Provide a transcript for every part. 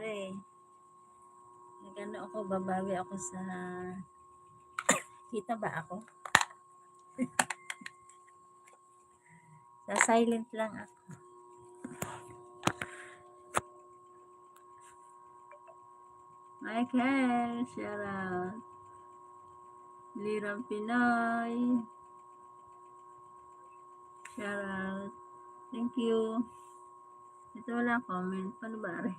nangyari? Nagano ako, babawi ako sa... Kita ba ako? Sa silent lang ako. Michael, shout out. Lirang Pinoy. Shout out. Thank you. Ito wala comment. Paano ba rin?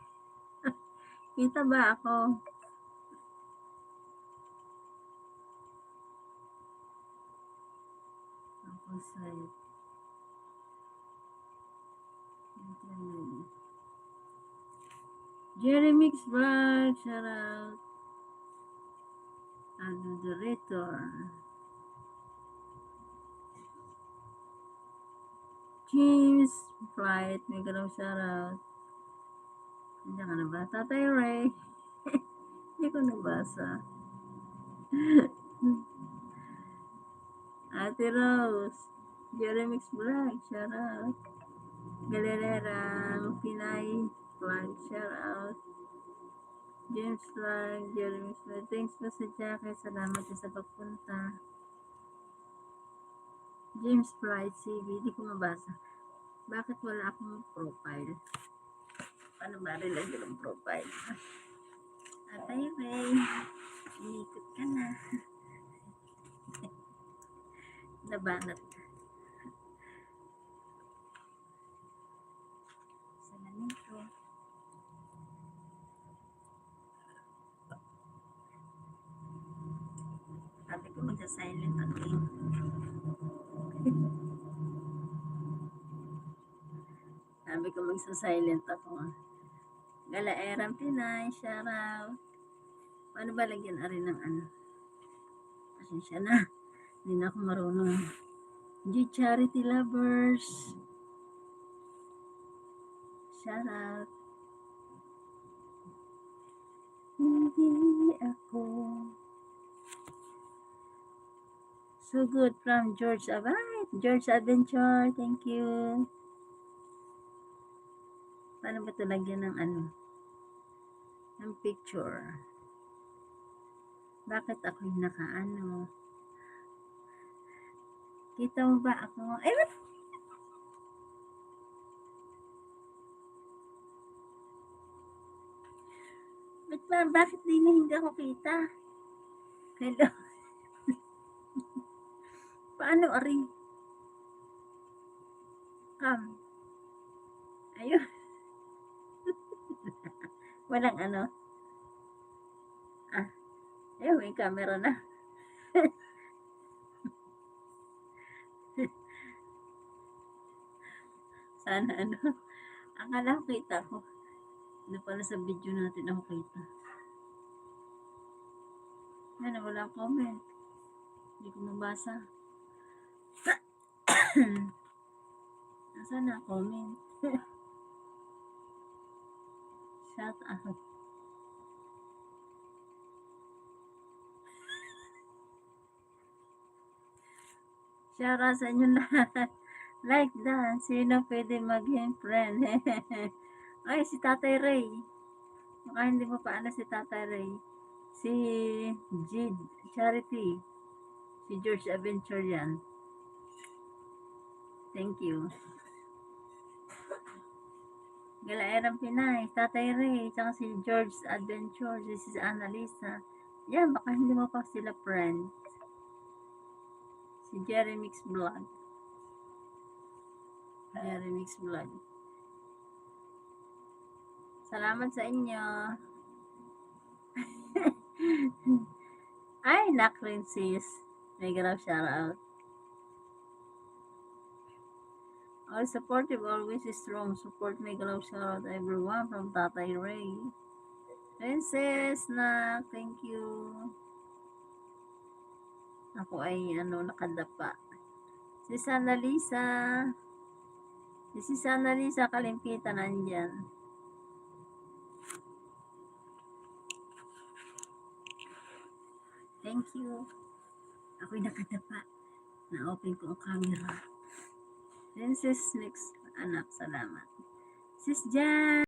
Kita ba ako? Ako side. Jeremy's Vlog. Shout out. Adoderator. James Flight. May ganong shout out. Nandiyan ka na ba? Tatay Ray. Hindi ko nabasa. Ate Rose. Jeremy's Vlog. Shout out. Galererang Pinay Vlog. Shout out. James Vlog. Jeremy's Vlog. Thanks po sa Jackie. Salamat sa pagpunta. James Flight CV. Hindi ko mabasa. Bakit wala akong profile? Paano ba rin lang yung profile? Atay Ray. Inikot ka na. Nabanat ka. Salamin ko. Sabi ko magsa-silent ako eh. Sabi ko magsa-silent ako. Galaerang Pinay, shout out. Paano ba lagyan rin ng ano? Pasensya na. Hindi na ako marunong. G Charity Lovers. Shout out. Hindi ako. So good from George Abay. George Adventure. Thank you. Paano ba ito lagyan ng ano? Ng picture. Bakit ako yung nakaano? Kita mo ba ako? Eh, bakit hindi ako kita? Hello? Paano, Ari? Come. Ayun. Walang ano? Ah. Ayun, may camera na. Sana ano? Akala ko kita ko. Ano pala sa video natin ako kita. Ano, wala comment. Hindi ko mabasa. Nasaan na comment? Shout out. Shout out sa inyo lahat. Like that. Sino pwede maging friend? Ay, si Tatay Ray. Baka hindi mo pa alam si Tatay Ray. Si G Charity. Si George Adventure yan. Thank you. Galaerang Pinay, Tatay Ray, tsaka si George Adventure, si Annalisa. Yan, baka hindi mo pa sila friend. Si Jeremy's Vlog. Jeremy's Vlog. Salamat sa inyo. Ay, nakrin sis. May grab shout out. All supportive, always strong. Support may grab shout out everyone from Tatay Ray. Princess na, thank you. Ako ay nakadapa. Si Annalisa. Si Annalisa Kalimpitan nandyan. Thank you. Ako'y nakadapa. Na-open ko ang camera. Princess next anak, salamat. Sis Jan.